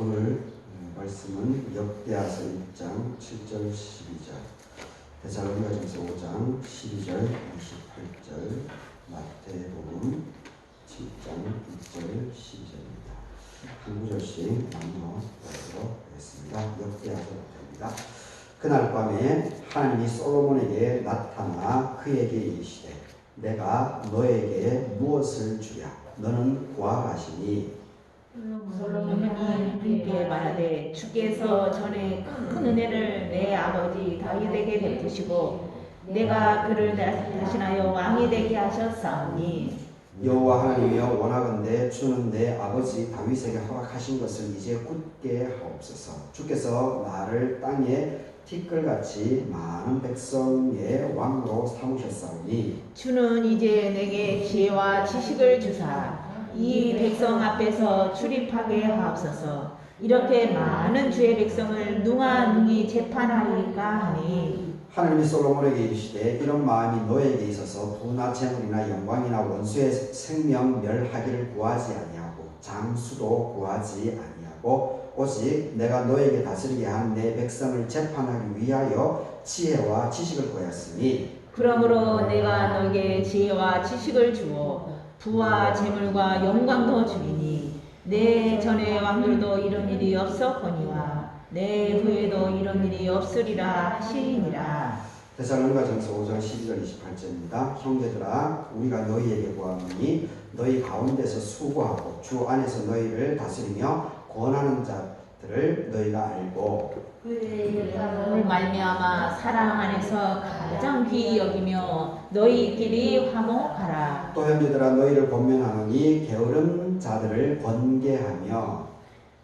오늘 말씀은 역대하서 1장 7절 12절, 데살로니가전서 5장 12절 28절, 마태복음 7장 1절 12절입니다. 한 구절씩 나누어 보도록 하겠습니다. 역대하서부터입니다. 그날 밤에 하나님이 솔로몬에게 나타나 그에게 이르시되 내가 너에게 무엇을 주랴 너는 구하라시니 솔로몬이 그에게 말하되 주께서 전에 큰 은혜를 내 아버지 다윗에게 베푸시고 내가 그를 대신하여 왕이 되게 하셨사오니 여호와 하나님이여 원하건대 주는 내 아버지 다윗에게 허락하신 것을 이제 굳게 하옵소서. 주께서 나를 땅에 티끌같이 많은 백성의 왕으로 삼으셨사오니 주는 이제 내게 지혜와 지식을 주사 이 백성 앞에서 출입하게 하옵소서. 이렇게 많은 주의 백성을 능히 재판하리까 하니 하나님이 솔로몬에게 이르시되 이런 마음이 너에게 있어서 부나 재물이나 영광이나 원수의 생명 멸하기를 구하지 아니하고 장수도 구하지 아니하고 오직 내가 너에게 다스리게 한 내 백성을 재판하기 위하여 지혜와 지식을 구하였으니 그러므로 내가 너에게 지혜와 지식을 주어 부와 재물과 영광도 주리니 내 전에 왕들도 이런 일이 없었거니와 내 후에도 이런 일이 없으리라 하시니라. 데살로니가전서 5장 12절 28절입니다. 형제들아 우리가 너희에게 구하노니 너희 가운데서 수고하고 주 안에서 너희를 다스리며 권하는 자들을 너희가 알고 그를 말미암아 사랑 안에서 가장 귀히 여기며 너희끼리 화목하라. 또 형제들아 너희를 권면하노니 게으른 자들을 권계하며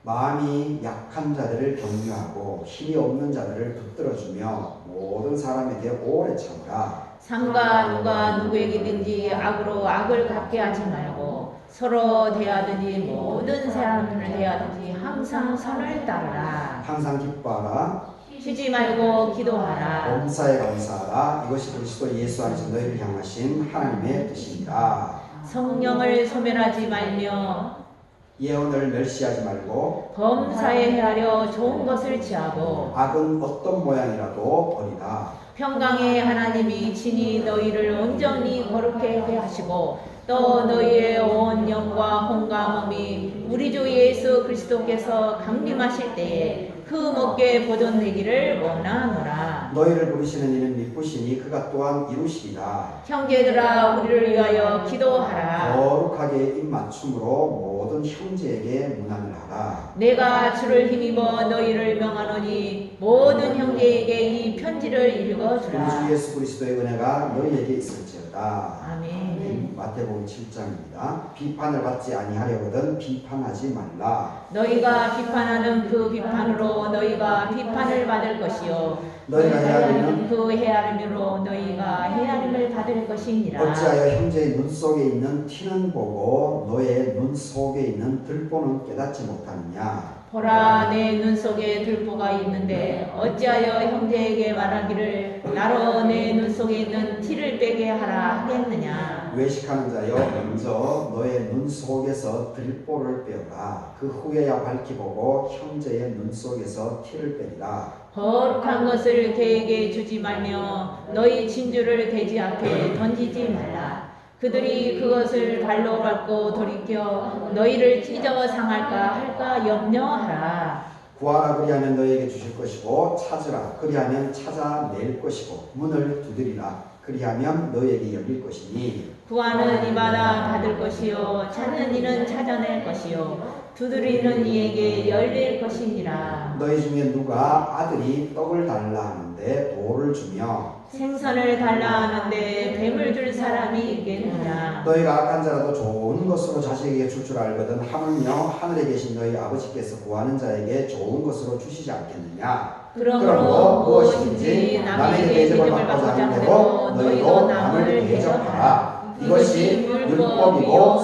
마음이 약한 자들을 격려하고 힘이 없는 자들을 붙들어주며 모든 사람에게 오래 참으라. 상가 누가 누구에게든지 악으로 악을 갚게 하지 말고 서로 대하든지 모든 사람을 대하든지 항상 선을 따르라. 항상 기뻐하라. 쉬지 말고 기도하라. 범사에 감사하라. 이것이 그리스도 예수 안에서 너희를 향하신 하나님의 뜻이니라. 성령을 소멸하지 말며 예언을 멸시하지 말고 범사에 헤아려 좋은 것을 취하고 악은 어떤 모양이라도 버리라. 평강의 하나님이 친히 너희를 온전히 거룩해 하시고 또 너희의 온 영과 혼과 몸이 우리 주 예수 그리스도께서 강림하실 때에 흠없게 보존되기를 원하노라. 너희를 부르시는 이는 미쁘시니 그가 또한 이루시리라. 형제들아 우리를 위하여 기도하라. 거룩하게 입맞춤으로 모든 형제에게 문안을 하라. 내가 주를 힘입어 너희를 명하노니 모든 형제에게 이 편지를 우리 읽어주라. 주 예수 그리스도의 은혜가 너희에게 있을지어다. 아멘. 마태복음 7장입니다. 비판을 받지 아니하려거든 비판하지 말라. 너희가 비판하는 그 비판으로 너희가 비판을 받을 것이요 너희가 헤아리는 그 헤아림으로 너희가 헤아림을 받을 것이니라. 어찌하여 형제의 눈 속에 있는 티는 보고 너의 눈 속에 있는 들보는 깨닫지 못하느냐. 보라 내 눈 속에 들보가 있는데 어찌하여 형제에게 말하기를 나로 내 눈 속에 있는 티를 빼게 하라 하겠느냐. 외식하는 자여 먼저 너의 눈 속에서 들보를 빼어라. 그 후에야 밝히 보고 형제의 눈 속에서 티를 빼리라. 거룩한 것을 개에게 주지 말며 너희 진주를 돼지 앞에 던지지 말라. 그들이 그것을 발로 밟고 돌이켜 너희를 찢어 상할까 할까 염려하라. 구하라 그리하면 너희에게 주실 것이고 찾으라 그리하면 찾아낼 것이고 문을 두드리라 그리하면 너희에게 열릴 것이니 구하는 이마다 받을 것이요 찾는 이는 찾아낼 것이요 두드리는 이에게 열릴 것이니라. 너희 중에 누가 아들이 떡을 달라 하는데 돌을 주며 생선을 달라 하는데 뱀을 줄 사람이 있겠느냐. 너희가 악한 자라도 좋은 것으로 자식에게 줄 줄 알거든 하물며 하늘에 계신 너희 아버지께서 구하는 자에게 좋은 것으로 주시지 않겠느냐. 그러므로 무엇인지 남에게 대접을 받고자 하는 대로 너희도 남을 대접하라. 이것이 율법이고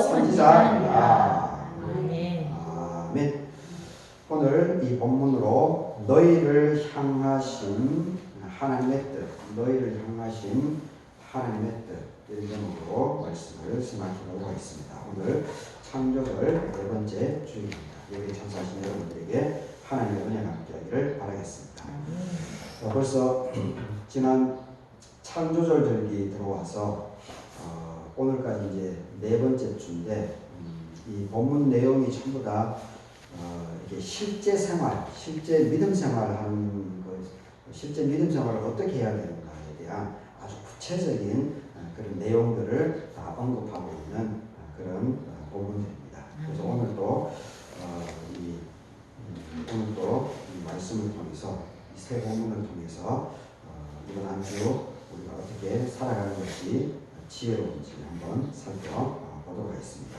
선지자니라. 아멘. 아멘. 오늘 이 본문으로 너희를 향하신 하나님의 뜻, 너희를 향하신 하나님의 뜻 이런 제목으로 말씀을 생각해보도록 하겠습니다. 오늘 창조절 네 번째 주일입니다. 여기 참석하신 여러분들에게 벌써 지난 창조절절기 들어와서 오늘까지 이제 네 번째 주인데 이 본문 내용이 전부 다 이게 실제 생활, 실제 믿음 생활하는 것, 실제 믿음 생활을 어떻게 해야 되는가에 대한 아주 구체적인 그런 내용들을 다 언급하고 있는 그런 본문들입니다. 그래서 오늘도 오늘도 이 말씀을 통해서 이 세 본문을 통해서 이번 한 주 우리가 어떻게 살아가는 것이 지혜로운지 한번 살펴보도록 하겠습니다.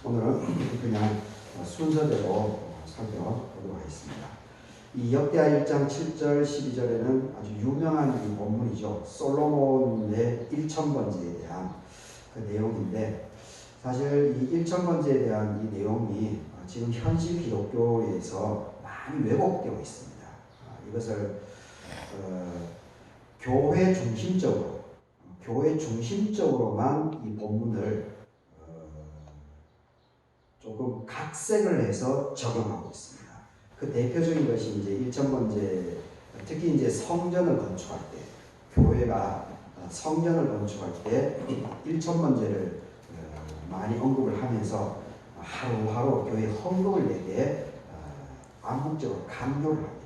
오늘은 그냥 순서대로 살펴보도록 하겠습니다. 이 역대하 1장 7절 12절에는 아주 유명한 이 본문이죠. 솔로몬의 1000번제에 대한 그 내용인데 사실 이 1000번제에 대한 이 내용이 지금 현실 기독교에서 많이 왜곡되고 있습니다. 이것을 교회 중심적으로만 이 본문을 조금 각색을 해서 적용하고 있습니다. 그 대표적인 것이 이제 1000번제, 특히 이제 성전을 건축할 때, 교회가 성전을 건축할 때 1000번제를 많이 언급을 하면서 하루하루 교회 헌금을 내게 암묵적으로 강요를 합니다.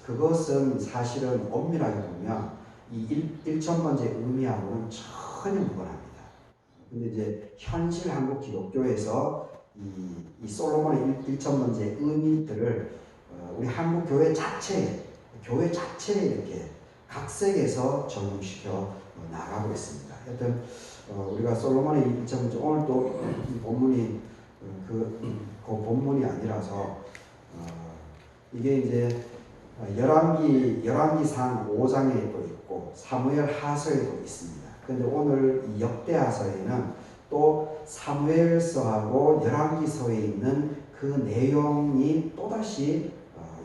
그것은 사실은 엄밀하게 보면 이 1000번제 의미하고는 전혀 무관합니다. 근데 이제 현실 한국 기독교에서 이 솔로몬의 1000번제 의미들을 우리 한국 교회 자체에 이렇게 각색해서 적용시켜 나가고 있습니다. 하여튼 우리가 솔로몬의 1000번제 오늘 또 이 본문이 그 본문이 아니라서 이게 이제 열왕기상 5장에 또 있고 사무엘 하서에도 있습니다. 그런데 오늘 이 역대하서에는 또 사무엘서하고 열왕기서에 있는 그 내용이 또다시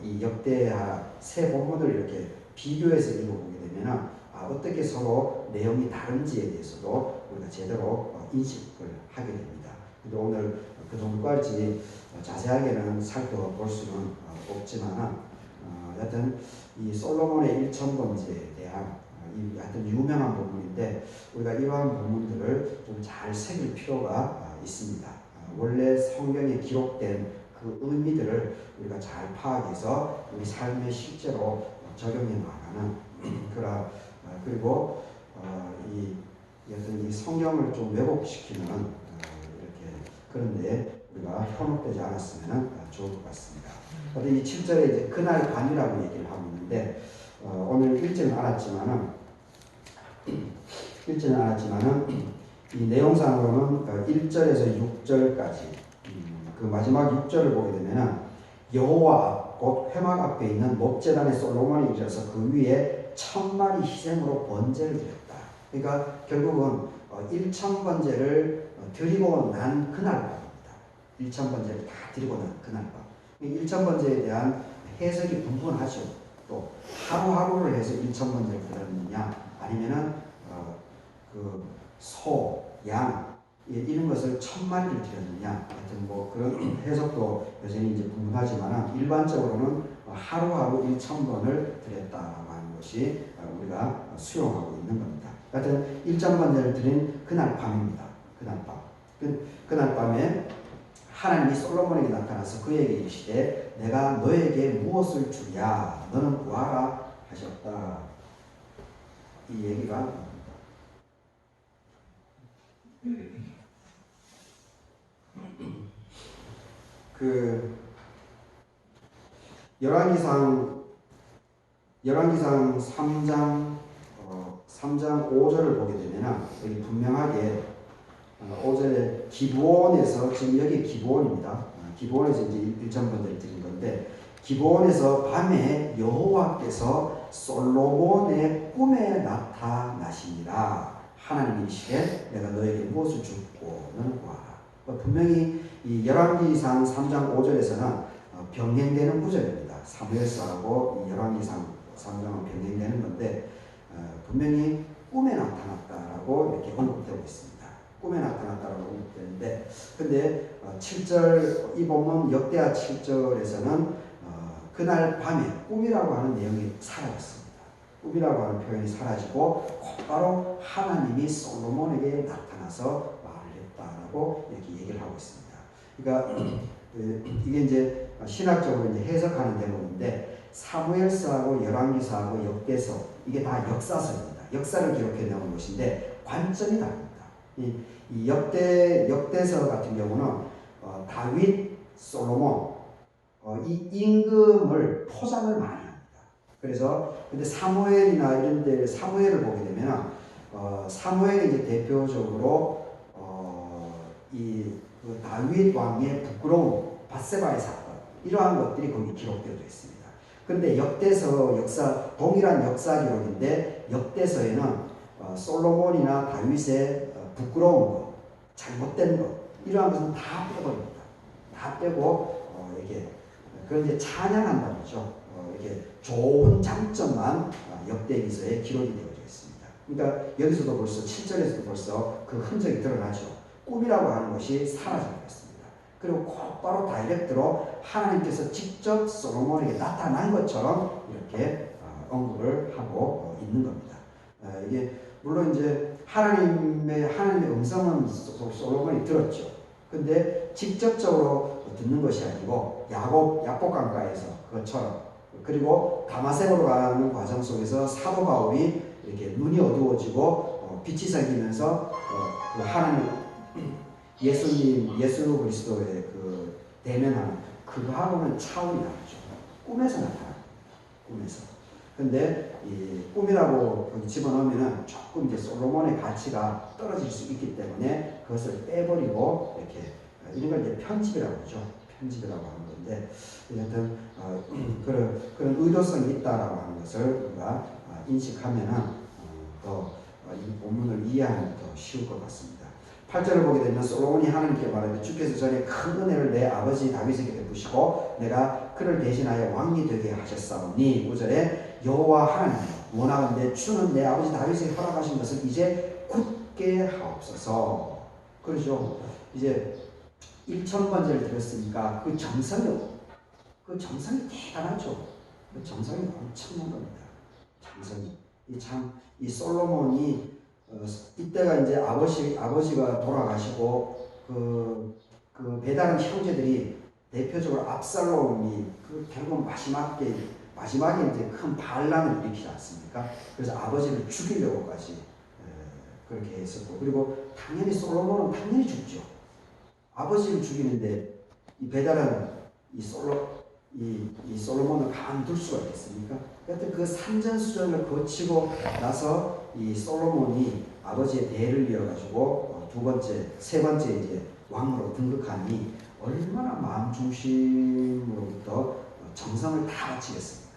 이 역대하 세 본문을 이렇게 비교해서 읽어보게 되면 어떻게 서로 내용이 다른지에 대해서도 우리가 제대로 인식을 하게 됩니다. 근데 오늘 그 정도까지 자세하게는 살펴볼 수는 없지만 하여튼 이 솔로몬의 1000번제에 대한 하여튼 유명한 본문인데 우리가 이러한 본문들을 좀 잘 새길 필요가 있습니다. 원래 성경에 기록된 그 의미들을 우리가 잘 파악해서 우리 삶에 실제로 적용해 나가는 그리고 이 성경을 좀 왜곡시키는 이렇게 그런데 우리가 현혹되지 않았으면 좋을 것 같습니다. 이 7절에 이제 그날 밤이라고 얘기를 하고 있는데 오늘 읽지는 않았지만은 이 내용상으로는 1절에서 6절까지 그 마지막 6절을 보게 되면은 여호와 곧 회막 앞에 있는 목제단에 솔로몬이 일어서 그 위에 1000마리 희생으로 번제를 드렸다. 그러니까 결국은 1000번제를 드리고 난 그날 밤입니다. 1000번제를 다 드리고 난 그날 밤. 1000번제에 대한 해석이 분분하죠. 또 하루하루를 해서 1000번제를 드렸느냐 아니면은 그 소, 양 이런 것을 1000마리를 드렸느냐 하여튼 뭐 그런 해석도 여전히 이제 분분하지만 일반적으로는 하루하루 1000번을 드렸다라고 하는 것이 우리가 수용하고 있는 겁니다. 하여튼 1000번제를 드린 그날 밤입니다. 그날 밤. 그날 밤에 하나님이 솔로몬에게 나타나서 그에게 이르시되 내가 너에게 무엇을 주랴 너는 구하라 하셨다. 이 얘기가 그 열왕기상 3장 5절을 보게 되면 여기 분명하게 5절에 기브온에서 지금 여기 기브온입니다. 기브온에서 이제 1000번제를 드린 건데 기브온에서 밤에 여호와께서 솔로몬의 꿈에 나타나시니라. 하나님이 이시되 내가 너에게 무엇을 주고 너는 구하라. 분명히 이 열왕기상 3장 5절에서는 병행되는 구절입니다. 사무엘서하고 열왕기상 3장은 병행되는 건데 분명히 꿈에 나타났다라고 이렇게 언급되고 있습니다. 꿈에 나타났다라고 언급되는데 근데 7절 이 본문 역대하 7절에서는 그날 밤에 꿈이라고 하는 내용이 사라졌습니다. 꿈이라고 하는 표현이 사라지고 곧바로 하나님이 솔로몬에게 나타나서 말을 했다라고 이렇게 얘기를 하고 있습니다. 그러니까 이게 이제 신학적으로 이제 해석하는 대목인데 사무엘서하고 열왕기서하고 역대서 이게 다 역사서입니다. 역사를 기록해 놓은 것인데 관점이 다릅니다. 이 역대서 같은 경우는 다윗, 솔로몬 이 임금을 포장을 많이 합니다. 그래서 근데 사무엘이나 이런 데 사무엘을 보게 되면 사무엘이 이제 대표적으로 그 다윗 왕의 부끄러운 밧세바의 사건 이러한 것들이 거기 기록되어 있습니다. 그런데 역대서 동일한 역사 기록인데 역대서에는 솔로몬이나 다윗의 부끄러운 것, 잘못된 것 이러한 것은 다 빼버립니다. 다 빼고 이렇게 그런 이제 찬양한다는 거죠. 이렇게 좋은 장점만 역대기서에 기록이 되어져 있습니다. 그러니까 여기서도 벌써 7절에서도 벌써 그 흔적이 드러나죠. 꿈이라고 하는 것이 사라져버렸습니다. 그리고 곧바로 다이렉트로 하나님께서 직접 솔로몬에게 나타난 것처럼 이렇게 언급을 하고 있는 겁니다. 이게 물론 이제 하나님의 음성은 솔로몬이 들었죠. 근데 직접적으로 듣는 것이 아니고 야복 강가에서 그것처럼 그리고 다마색으로 가는 과정 속에서 사도 바울이 이렇게 눈이 어두워지고 빛이 생기면서 그 하나님 예수 그리스도의 그 대면하는 그거하고는 차원이 다르죠. 꿈에서 나타나요. 꿈에서. 근데 이 꿈이라고 집어넣으면은 조금 이제 솔로몬의 가치가 떨어질 수 있기 때문에 그것을 빼버리고 이렇게 이런 걸 이제 편집이라고 하죠. 편집이라고 하는 건데 여튼 그런 의도성이 있다라고 하는 것을 우리가 인식하면은 이 본문을 이해하는 더 쉬울 것 같습니다. 8절을 보게 되면 솔로몬이 하나님께 말하되 주께서 전에 큰 은혜를 내 아버지 다윗에게 베푸시고 내가 그를 대신하여 왕이 되게 하셨사오니 9절에 여호와 하나님 원하건대 주는 내 아버지 다윗에게 허락하신 것을 이제 굳게 하옵소서. 그렇죠. 이제 1000번째를 들었으니까 그 정성이 대단하죠. 그 정성이 엄청난 겁니다. 정성이. 이 솔로몬이 이때가 이제 아버지가 돌아가시고 그 배다른 형제들이 대표적으로 압살롬이 결국 마지막에 이제 큰 반란을 일으키지 않습니까? 그래서 아버지를 죽이려고까지 그렇게 했었고 그리고 당연히 솔로몬은 당연히 죽죠. 아버지를 죽이는데 이 배다른 이 솔로몬을 가만둘 수가 있겠습니까? 하여튼 그 산전수전을 거치고 나서 이 솔로몬이 아버지의 대를 이어가지고 세 번째 이제 왕으로 등극하니 얼마나 마음 중심으로부터 정성을 다 바치겠습니까?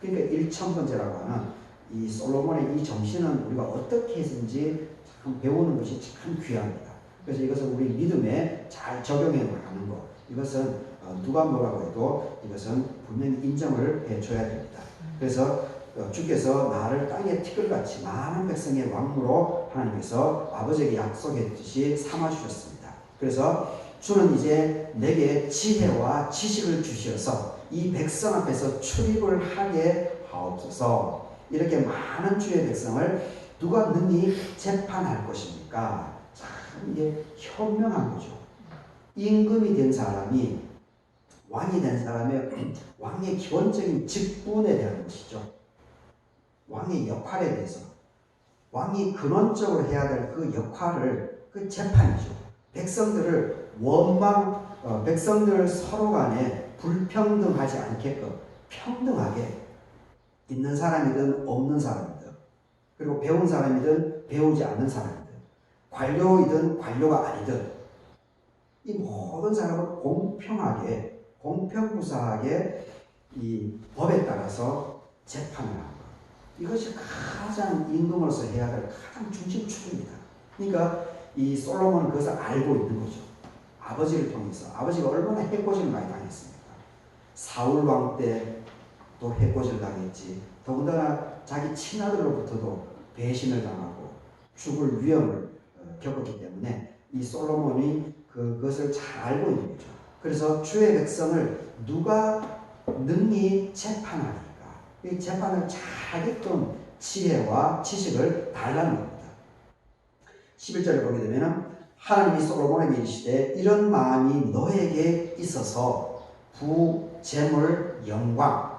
그러니까 1000번째라고 하는 이 솔로몬의 이 정신은 우리가 어떻게 해서든지 참 배우는 것이 참 귀합니다. 그래서 이것은 우리 믿음에 잘 적용해 나가는 것. 이것은 누가 뭐라고 해도 이것은 분명히 인정을 해줘야 됩니다. 그래서 주께서 나를 땅에 티끌같이 많은 백성의 왕으로 하나님께서 아버지에게 약속했듯이 삼아주셨습니다. 그래서 주는 이제 내게 지혜와 지식을 주셔서 이 백성 앞에서 출입을 하게 하옵소서. 이렇게 많은 주의 백성을 누가 능히 재판할 것입니까? 참 이게 현명한 거죠. 임금이 된 사람이 왕이 된 사람의 왕의 기본적인 직분에 대한 것이죠. 왕의 역할에 대해서 왕이 근원적으로 해야 될 그 역할을 그 재판이죠. 백성들을 백성들 서로 간에 불평등하지 않게끔 평등하게 있는 사람이든 없는 사람이든 그리고 배운 사람이든 배우지 않는 사람이든 관료이든 관료가 아니든 이 모든 사람을 공평하게 공평무사하게 이 법에 따라서 재판을 하는 것. 이것이 가장 임금으로서 해야 될 가장 중심축입니다. 그러니까 이 솔로몬은 그것을 알고 있는 거죠. 아버지를 통해서 아버지가 얼마나 해코지를 많이 당했습니까? 사울 왕 때도 해코지를 당했지. 더군다나 자기 친아들로부터도 배신을 당하고 죽을 위험을 겪었기 때문에 이 솔로몬이 그것을 잘 알고 있는 거죠. 그래서 주의 백성을 누가 능히 재판하리까? 이 재판을 잘하게끔 지혜와 지식을 달라는 겁니다. 11절을 보게 되면 하나님이 솔로몬에게 이르시되 이런 마음이 너에게 있어서 부, 재물, 영광,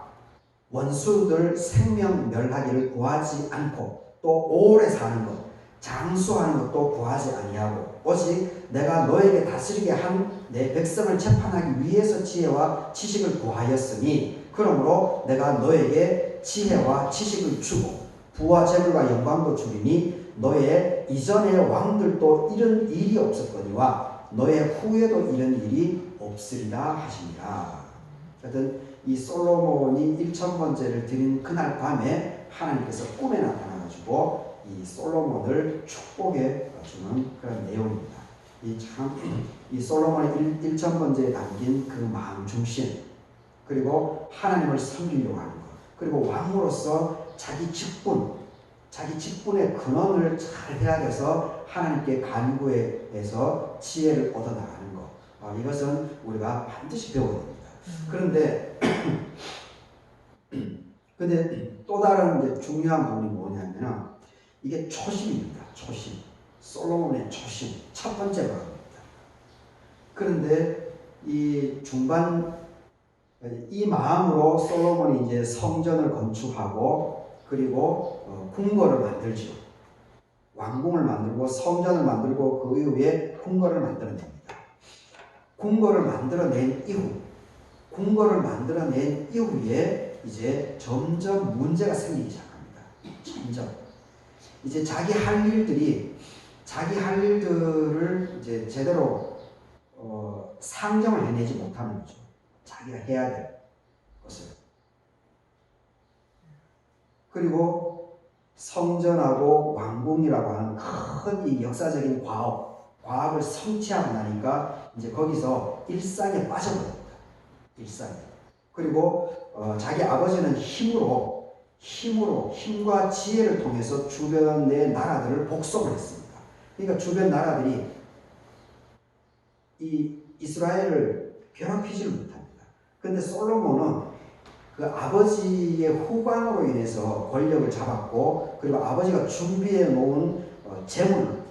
원수들 생명 멸하기를 구하지 않고 또 오래 사는 것, 장수하는 것도 구하지 아니하고 오직 내가 너에게 다스리게 한 내 백성을 재판하기 위해서 지혜와 지식을 구하였으니 그러므로 내가 너에게 지혜와 지식을 주고 부와 재물과 영광도 주리니 너의 이전의 왕들도 이런 일이 없었거니와 너의 후에도 이런 일이 없으리라 하시니라. 하여튼 이 솔로몬이 1000번제를 드린 그날 밤에 하나님께서 꿈에 나타나가지고 이 솔로몬을 축복해 주는 그런 내용입니다. 이 솔로몬의 1000번제에 담긴 그 마음 중심, 그리고 하나님을 섬기려고 하는 것, 그리고 왕으로서 자기 직분의 근원을 잘 헤아려서 하나님께 간구해서 지혜를 얻어나가는 것, 이것은 우리가 반드시 배워야 됩니다. 그런데 또 다른 이제 중요한 부분이 뭐냐면 이게 초심입니다. 초심. 솔로몬의 초심. 첫 번째 마음입니다. 그런데 이 중반 이 마음으로 솔로몬이 이제 성전을 건축하고 그리고 궁궐을 만들죠. 왕궁을 만들고 성전을 만들고 그 이후에 궁궐을 만들어냅니다. 궁궐을 만들어낸 이후에 이제 점점 문제가 생기기 시작합니다. 점점 이제 자기 할 일들을 이제 제대로 상정을 해내지 못하는 거죠. 자기가 해야 될 것을. 그리고 성전하고 왕궁이라고 하는 큰 이 역사적인 과업을 성취하고 나니까 이제 거기서 일상에 빠져버립니다. 일상에. 그리고 자기 아버지는 힘과 지혜를 통해서 주변의 나라들을 복속을 했습니다. 그러니까 주변 나라들이 이 이스라엘을 괴롭히지를 못합니다. 그런데 솔로몬은 그 아버지의 후광으로 인해서 권력을 잡았고, 그리고 아버지가 준비해 놓은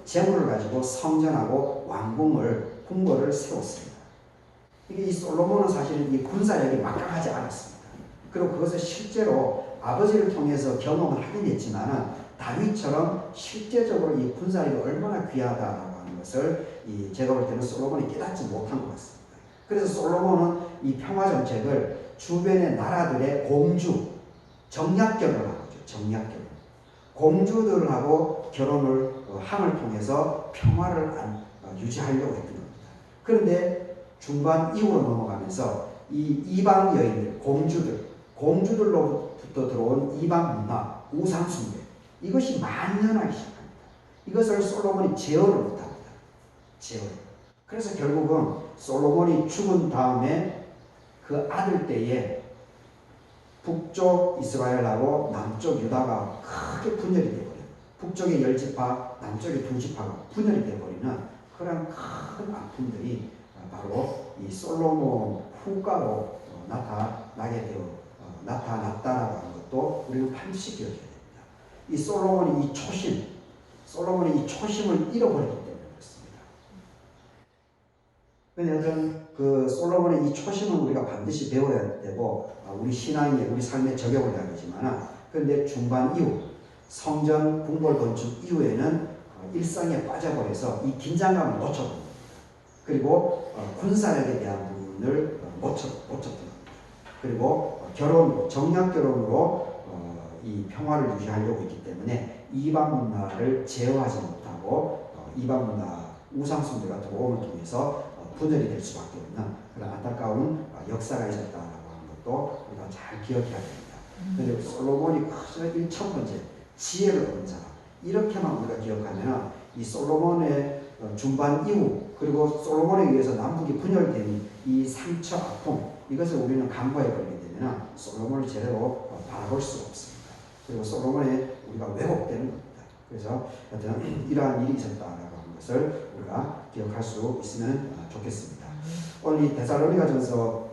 재물을 가지고 성전하고 궁궐을 세웠습니다. 이 솔로몬은 사실은 이 군사력이 막강하지 않았습니다. 그리고 그것을 실제로 아버지를 통해서 경험을 하긴 했지만은 다윗처럼 실제적으로 이 군사력이 얼마나 귀하다라고 하는 것을 제가 볼 때는 솔로몬이 깨닫지 못한 것 같습니다. 그래서 솔로몬은 이 평화 정책을 주변의 나라들의 정략결혼을 하죠. 정략결혼. 공주들하고 함을 통해서 평화를 유지하려고 했던 겁니다. 그런데 중반 이후로 넘어가면서 이 이방 여인들, 공주들로부터 들어온 이방 문화, 우상 숭배, 이것이 만연하기 시작합니다. 이것을 솔로몬이 제어를 못합니다. 그래서 결국은 솔로몬이 죽은 다음에 그 아들 때에 북쪽 이스라엘하고 남쪽 유다가 크게 분열이 되어버려요. 북쪽의 10지파, 남쪽의 2지파가 분열이 되어버리는 그런 큰 아픔들이 바로 이 솔로몬 후가로 나타났다라고 하는 것도 우리는 반드시 기억해야 됩니다. 이 솔로몬이 이 초심을 잃어버렸기 때문에 그렇습니다. 왜냐하면 그 솔로몬의 이 초심은 우리가 반드시 배워야 되고 우리 신앙에, 우리 삶에 적용을 해야 되지만, 그런데 중반 이후 성전 궁궐 건축 이후에는 일상에 빠져버려서 이 긴장감을 놓쳐버립니다. 그리고 군사력에 대한 부분을 놓쳤던 겁니다. 그리고 정략결혼으로 이 평화를 유지하려고 했기 때문에 이방 문화를 제어하지 못하고 이방 문화 우상숭배가 들어옴을 통해서 분열이 될 수밖에 없는 그런 안타까운 역사가 있었다라고 하는 것도 우리가 잘 기억해야 됩니다. 그런데 솔로몬이 1000번째 지혜를 얻은 사람, 이렇게만 우리가 기억하면 이 솔로몬의 중반 이후, 그리고 솔로몬에 의해서 남북이 분열된 이 상처, 아픔, 이것을 우리는 간과해 버리게 되면 솔로몬을 제대로 바라볼 수가 없습니다. 그리고 솔로몬에 우리가 왜곡되는 겁니다. 그래서 하여튼 이러한 일이 있었다라고 하는 것을 우리가 기억할 수 있으면 좋겠습니다. 오늘 이 데살로니가전서,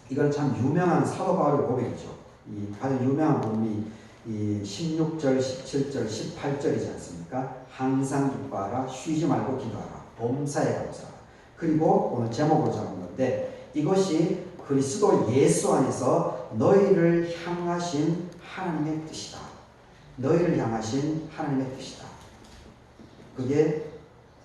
이건 참 유명한 사도 바울의 고백이죠. 이 가장 유명한 본문이 이 16절, 17절, 18절이지 않습니까? 항상 기뻐하라, 쉬지 말고 기도하라, 범사에 감사하라. 그리고 오늘 제목으로 잡은 건데 이것이 그리스도 예수 안에서 너희를 향하신 하나님의 뜻이다. 너희를 향하신 하나님의 뜻이다. 그게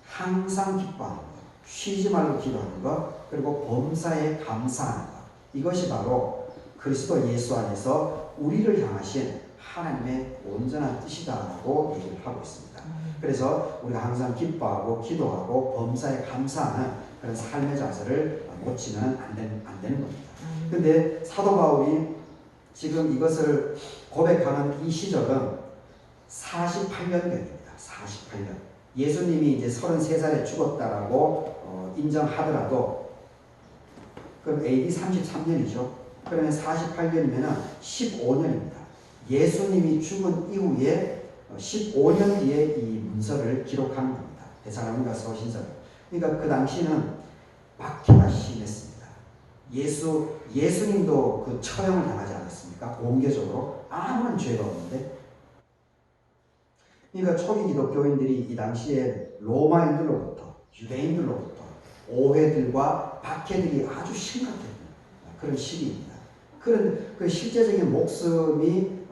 항상 기뻐하는 것, 쉬지 말고 기도하는 것, 그리고 범사에 감사하는 것. 이것이 바로 그리스도 예수 안에서 우리를 향하신 하나님의 온전한 뜻이다라고 얘기를 하고 있습니다. 그래서 우리가 항상 기뻐하고 기도하고 범사에 감사하는 그런 삶의 자세를 놓치면 안 되는 겁니다. 근데 사도 바울이 지금 이것을 고백하는 이 시절은 48년경입니다. 48년. 예수님이 이제 33살에 죽었다라고 인정하더라도 그럼 AD 33년이죠. 그러면 48년이면 15년입니다. 예수님이 죽은 이후에 15년 뒤에 이 문서를 기록하는 겁니다. 데살로니가 서신서를. 그러니까 그 당시는 박해가 심했습니다. 예수님도 그 처형을 당하지 않았습니까? 공개적으로 아무런 죄가 없는데. 그러니까 초기 기독교인들이 이 당시에 로마인들로부터 유대인들로부터 오해들과 박해들이 아주 심각했던 그런 시기입니다. 그런 그 실제적인 목숨이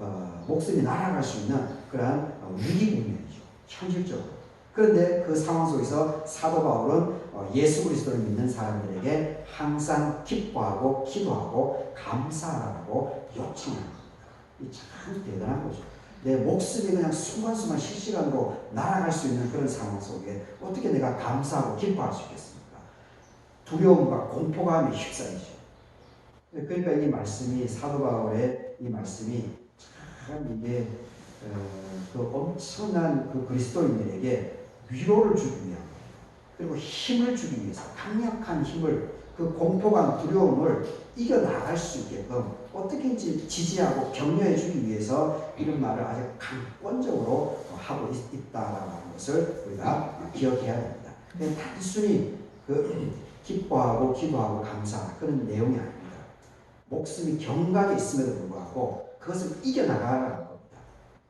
날아갈 수 있는 그러한 위기 국면이죠. 현실적으로. 그런데 그 상황 속에서 사도 바울은 예수 그리스도를 믿는 사람들에게 항상 기뻐하고 기도하고 감사하라고 요청하는 겁니다. 이 참 대단한 거죠. 내 목숨이 그냥 순간순간 실시간으로 날아갈 수 있는 그런 상황 속에 어떻게 내가 감사하고 기뻐할 수 있겠습니까? 두려움과 공포감이 휩싸이죠. 그러니까 이 말씀이 사도 바울의 이 말씀이 참 이게 그 엄청난 그 그리스도인들에게 위로를 주기 위한 그리고 힘을 주기 위해서 강력한 힘을 그 공포감 두려움을 이겨나갈 수 있게끔 어떻게든지 지지하고 격려해 주기 위해서 이런 말을 아주 강권적으로 하고 있다라는 것을 우리가 기억해야 됩니다. 단순히 그 기뻐하고 기도하고 감사하는 그런 내용이 아닙니다. 목숨이 경각에 있음에도 불구하고 그것을 이겨나가라는 겁니다.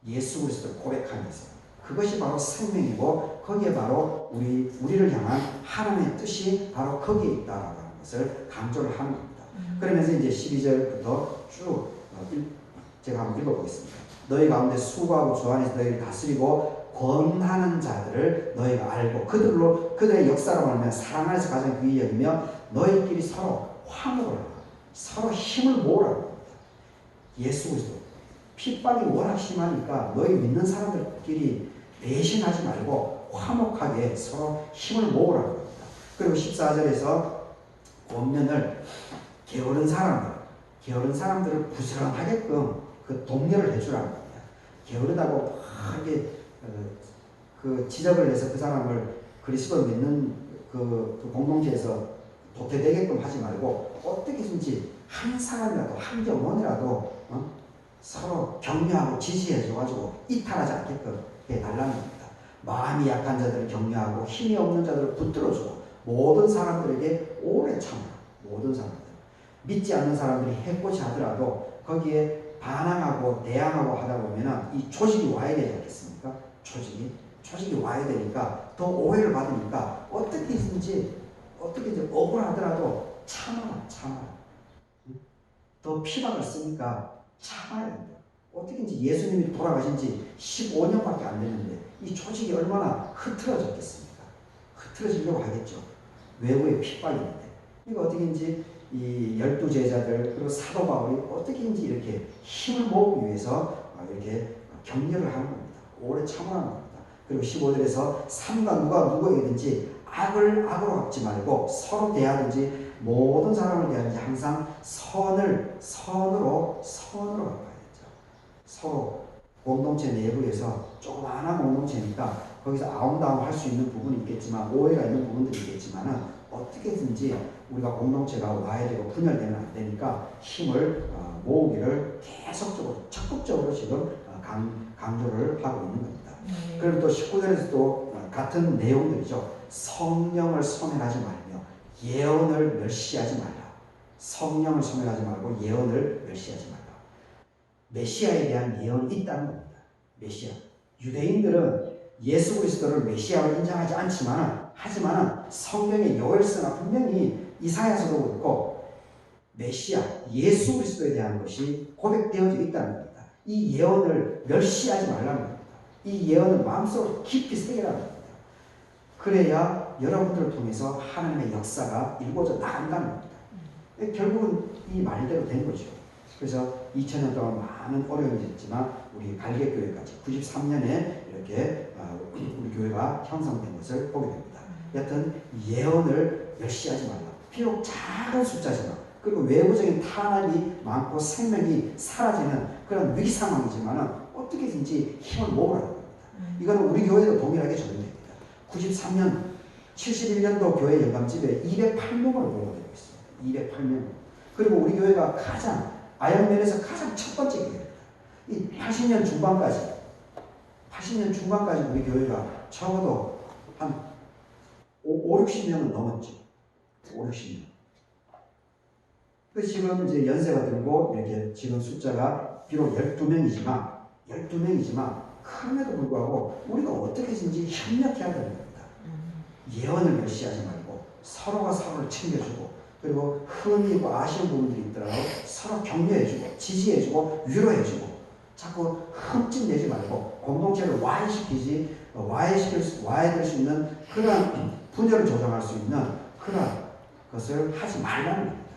예수 그리스도를 고백하면서 그것이 바로 생명이고 거기에 바로 우리를 향한 하나님의 뜻이 바로 거기에 있다라는 것을 강조를 하는 겁니다. 그러면서 이제 12절부터 쭉 제가 한번 읽어보겠습니다. 너희 가운데 수고하고 주 안에서 너희를 다스리고 권하는 자들을 너희가 알고 그들의 역사로 말하면 사랑 안에서 가장 귀히 여기며 너희끼리 서로 화목을 하고 서로 힘을 모으라고 합니다. 예수 그리스도 핍박이 워낙 심하니까 너희 믿는 사람들끼리 배신하지 말고 화목하게 서로 힘을 모으라고 합니다. 그리고 14절에서 권면을 게으른 사람들을 부지런하게끔 그 독려를 해주라는 겁니다. 게으르다고 이렇게 그 지적을 해서 그 사람을 그리스도를 믿는 그 공동체에서 도태되게끔 하지 말고 어떻게든지 한 사람이라도 한 영혼이라도 서로 격려하고 지지해줘가지고 이탈하지 않게끔 해달라는 겁니다. 마음이 약한 자들을 격려하고 힘이 없는 자들을 붙들어주고 모든 사람들에게 오래 참아. 모든 사람들. 믿지 않는 사람들이 해코지 하더라도 거기에 반항하고 대항하고 하다 보면은 이 조직이 와야 되지 않겠습니까? 조직이 와야 되니까 더 오해를 받으니까 어떻게든지 억울하더라도 참아라. 더 피박을 쓰니까 참아야 된다. 어떻게든지 예수님이 돌아가신 지 15년밖에 안 됐는데 이 조직이 얼마나 흐트러졌겠습니까? 흐트러지려고 하겠죠. 외부의 핍박이 있는데. 그러니까 어떻게든지 이 12제자들 그리고 사도 바울이 어떻게든지 이렇게 힘을 모으기 위해서 이렇게 격려를 하는 겁니다. 오래 참으라는 겁니다. 그리고 15절에서 삼가 누가 누구에게든지 악을 악으로 갚지 말고 서로 대하든지 모든 사람을 대하든지 항상 선으로 갚아야죠. 서로 공동체 내부에서 조그마한 공동체니까 거기서 아웅다웅 할 수 있는 부분이 있겠지만 오해가 있는 부분들이 있겠지만은 어떻게든지 우리가 공동체가 와야 되고 분열되면 안 되니까 힘을 모으기를 계속적으로 적극적으로 지금 강조를 하고 있는 겁니다. 그리고 또 19절에서도 같은 내용들이죠. 성령을 소멸하지 말며 예언을 멸시하지 말라. 성령을 소멸하지 말고 예언을 멸시하지 말라. 메시아에 대한 예언이 있다는 겁니다. 메시아. 유대인들은 예수 그리스도를 메시아로 인정하지 하지만 성경의 요엘서나 분명히 이사야서도 그렇고 메시아, 예수 그리스도에 대한 것이 고백되어져 있다는 겁니다. 이 예언을 멸시하지 말라는 겁니다. 이 예언을 마음속으로 깊이 새기라는 겁니다. 그래야 여러분들을 통해서 하나님의 역사가 이루어져 나간다는 겁니다. 결국은 이 말대로 된 거죠. 그래서 2000년 동안 많은 어려움이 있었지만 우리 갈개교회까지 93년에 이렇게 우리 교회가 형성된 것을 보게 됩니다. 여튼 예언을 멸시하지 말라. 비록 작은 숫자지만 그리고 외부적인 탄압이 많고 생명이 사라지는 그런 위기 상황이지만 어떻게든지 힘을 모으라는 겁니다. 이거는 우리 교회도 동일하게 적용됩니다. 93년 71년도 교회 영감집에 208명을 보고되고 있습니다. 208명. 그리고 우리 교회가 아현면에서 가장 첫 번째 교회입니다. 이 80년 중반까지 우리 교회가 적어도 한 5, 60명은 넘었죠. 5, 60명. 그 지금 이제 연세가 들고 이렇게 지금 숫자가 비록 12명이지만 그럼에도 불구하고 우리가 어떻게든지 협력해야 되는 겁니다. 예언을 멸시하지 말고 서로가 서로를 챙겨주고 그리고 흠이 있고 아쉬운 부분들이 있더라도 서로 격려해주고 지지해주고 위로해주고 자꾸 흠집 내지 말고 공동체를 와해될 수 있는 그런 분열을 조장할 수 있는 그런 것을 하지 말라는 겁니다.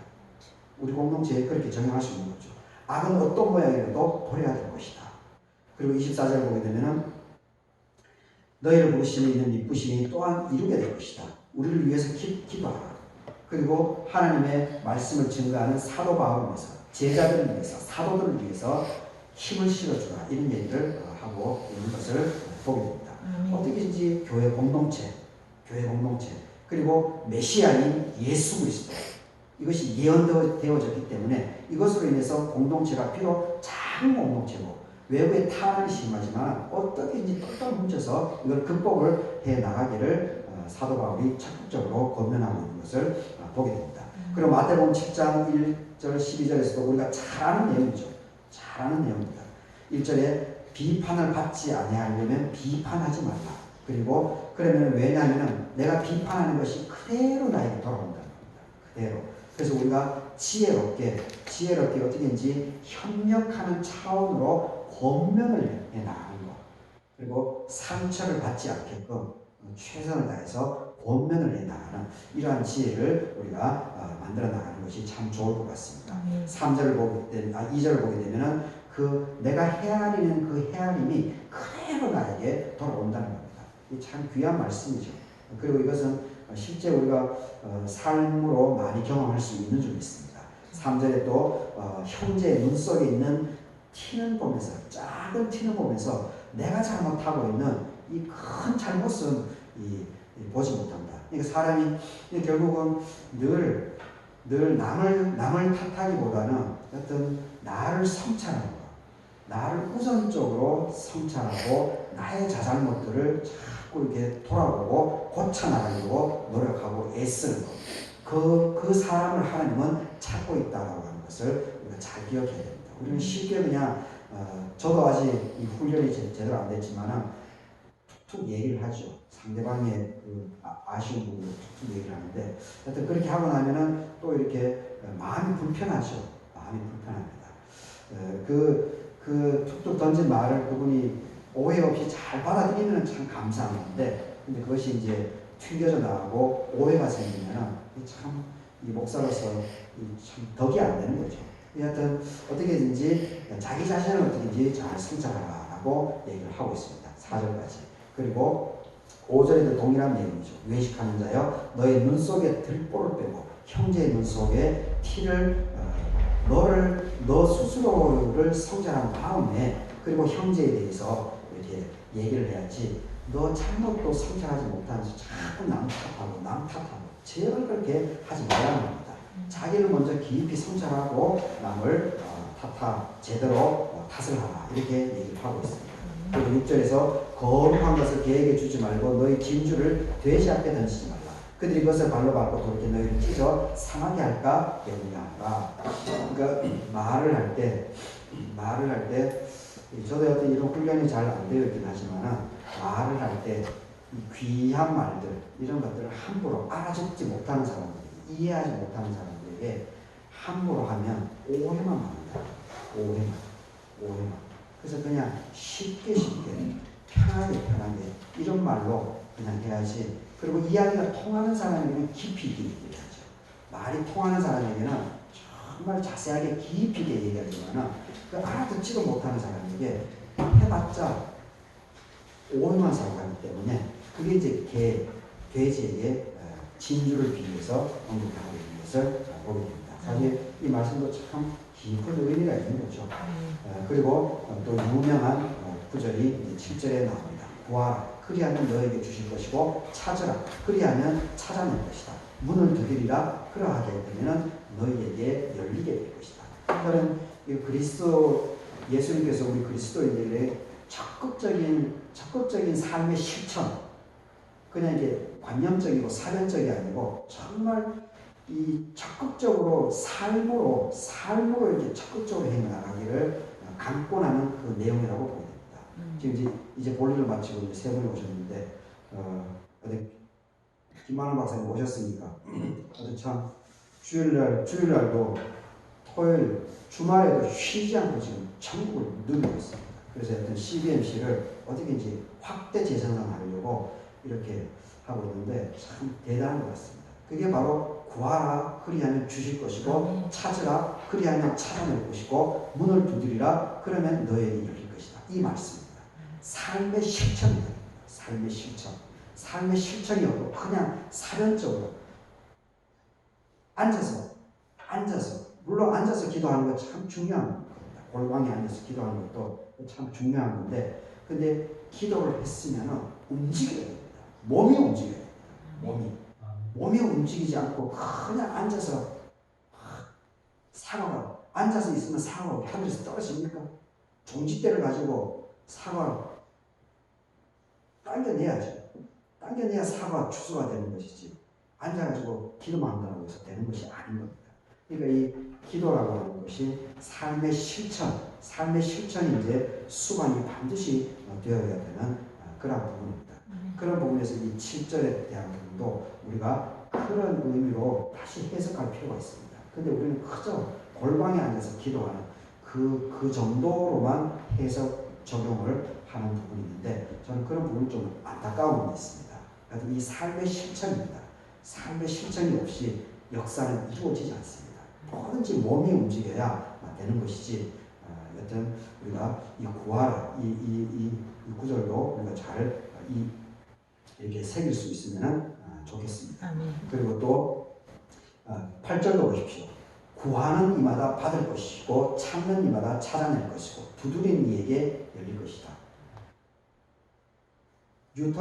우리 공동체에 그렇게 정형할 수 있는 거죠. 악은 어떤 모양이라도 버려야 될 것이다. 그리고 24절을 보게 되면은 너희를 부르심에 있는 이쁘심이 또한 이루게 될 것이다. 우리를 위해서 기도하라. 그리고 하나님의 말씀을 증거하는 사도 바울을 위해서 제자들을 위해서 사도들을 위해서 힘을 실어주라. 이런 얘기를 하고 있는 것을 보게 됩니다. 어떻게든지 교회 공동체 그리고 메시아인 예수 그리스도 이것이 예언되어졌기 때문에 이것으로 인해서 공동체가 비록 작은 공동체고 외부의 탄압이 심하지만 어떻게든지 똘똘 뭉쳐서 이걸 극복을 해 나가기를 사도 바울이 적극적으로 권면하고 있는 것을 보게 됩니다. 그리고 마태복음 7장 1절 12절에서도 우리가 잘 아는 내용이죠. 잘 아는 내용입니다. 1절에 비판을 받지 아니하려면 비판하지 말라. 그리고 그러면 왜냐하면 내가 비판하는 것이 그대로 나에게 돌아온다는 겁니다. 그대로. 그래서 우리가 지혜롭게 어떻게든지 협력하는 차원으로 권면을 해 나가는 것. 그리고 상처를 받지 않게끔 최선을 다해서 권면을 해 나가는 이러한 지혜를 우리가 만들어 나가는 것이 참 좋을 것 같습니다. 2절을 보게 되면은 내가 헤아리는 그 헤아림이 그대로 나에게 돌아온다는 겁니다. 이 참 귀한 말씀이죠. 그리고 이것은 실제 우리가 삶으로 많이 경험할 수 있는 점이 있습니다. 3절에 또 형제의 눈 속에 있는 티는 보면서 작은 티는 보면서 내가 잘못하고 있는 이 큰 잘못은 보지 못한다. 그러니까 사람이 결국은 늘 남을 탓하기보다는 어떤 나를 성찰하는 것, 나를 우선적으로 성찰하고 나의 자잘못들을 자꾸 이렇게 돌아보고 고쳐나가려고 노력하고 애쓰는 것. 그 사람을 하나님은 찾고 있다라고 하는 것을 우리가 잘 기억해야 됩니다. 우리는 쉽게 그냥 저도 아직 이 훈련이 제대로 안 됐지만은 툭툭 얘기를 하죠. 상대방의 아쉬운 부분을 툭툭 얘기를 하는데 하여튼 그렇게 하고 나면은 또 이렇게 마음이 불편하죠. 마음이 불편합니다. 그 툭툭 던진 말을 그분이 오해 없이 잘 받아들이면 참 감사한 건데 근데 그것이 이제 튕겨져 나가고 오해가 생기면은 참 이 목사로서 참 덕이 안 되는 거죠. 하여튼 어떻게든지 자기 자신을 어떻게든지 잘 성찰하라고 얘기를 하고 있습니다. 4절까지. 그리고 5절에도 동일한 내용이죠. 외식하는 자여 너의 눈 속에 들보를 빼고 형제의 눈 속에 티를 너 스스로를 성찰한 다음에 그리고 형제에 대해서 이렇게 얘기를 해야지 너 잘못도 성찰하지 못하면서 자꾸 남 탓하고 제발 그렇게 하지 말라는 겁니다. 자기를 먼저 깊이 성찰하고 남을 제대로 탓을 하라 이렇게 얘기를 하고 있습니다. 그리고 6절에서 거룩한 것을 개에게 주지 말고 너희 진주를 돼지 앞에 던지지 말라. 그들이 그것을 발로 밟고 돌이켜 너희를 찢어 상하게 할까 염려하라. 그러니까 말을 할 때 말을 할 때 저도 어떤 이런 훈련이 잘 안 되어 있긴 하지만 말을 할 때 이 귀한 말들 이런 것들을 함부로 알아듣지 못하는 사람들, 이해하지 못하는 사람들에게 함부로 하면 오해만 합니다. 오해만. 그래서 그냥 쉽게 편하게 이런 말로 그냥 해야지. 그리고 이야기가 통하는 사람에게는 깊이 있게 얘기하죠. 말이 통하는 사람에게는 정말 자세하게 깊이 있게 얘기하지만 그 알아듣지도 못하는 사람에게 해봤자 오해만 사고 가기 때문에 그게 이제 돼지에게 진주를 비유해서 언급하고 있는 것을 보게 됩니다. 사실 이 말씀도 참 깊은 의미가 있는 거죠. 그리고 또 유명한 구절이 7절에 나옵니다. 구하라, 그리하면 너에게 주실 것이고 찾으라, 그리하면 찾아낼 것이다. 문을 두드리라, 그러하게 되면 너희에게 열리게 될 것이다. 이거는 그리스도 예수님께서 우리 그리스도인들의 적극적인 삶의 실천, 그냥 이게 관념적이고 사변적이 아니고 정말 이 적극적으로 삶으로 이렇게 적극적으로 행하기를 강권하는 그 내용이라고 보게 됩니다. 지금 이제 볼일을 마치고 이제 세 분이 오셨는데 어디 김만원 박사님 오셨으니까 아주 참 주일날도 토요일 주말에도 쉬지 않고 지금 천국을 누리고 있습니다. 그래서 어떤 CBMC를 어떻게 이제 확대 재생산하려고 이렇게 하고 있는데 참 대단한 것 같습니다. 그게 바로 구하라, 그리하면 주실 것이고 찾으라, 그리하면 찾아낼 것이고 문을 두드리라, 그러면 너에게 열릴 것이다. 이 말씀입니다. 삶의 실천입니다. 삶의 실천이 없고 그냥 사변적으로 앉아서 물론 앉아서 기도하는 거 참 중요한 겁니다. 골방에 앉아서 기도하는 것도 참 중요한 건데 근데 기도를 했으면 움직여야 됩니다. 몸이 움직여야 됩니다. 몸이 움직이지 않고 그냥 앉아서 사과가 앉아서 있으면 사과가 하늘에서 떨어집니까? 종짓대를 가지고 사과를 당겨내야죠. 당겨내야 사과 추수가 되는 것이지 앉아가지고 기도만 한다고 해서 되는 것이 아닌 겁니다. 그러니까 이 기도라고 하는 것이 삶의 실천이 이제 수반이 반드시 되어야 되는 그런 부분입니다. 그런 부분에서 이 7절에 대한 부분도 우리가 그런 의미로 다시 해석할 필요가 있습니다. 근데 우리는 그저 골방에 앉아서 기도하는 그 정도로만 해석 적용을 하는 부분이 있는데 저는 그런 부분이 좀 안타까운 게 있습니다. 그래서 이 삶의 실천입니다. 삶의 실천이 없이 역사는 이루어지지 않습니다. 뭐든지 몸이 움직여야 되는 것이지 여튼 우리가 이 구하라 이 구절도 우리가 잘 이렇게 새길 수 있으면 좋겠습니다. 그리고 또 8절도 보십시오. 구하는 이마다 받을 것이고 찾는 이마다 찾아낼 것이고 두드리는 이에게 열릴 것이다.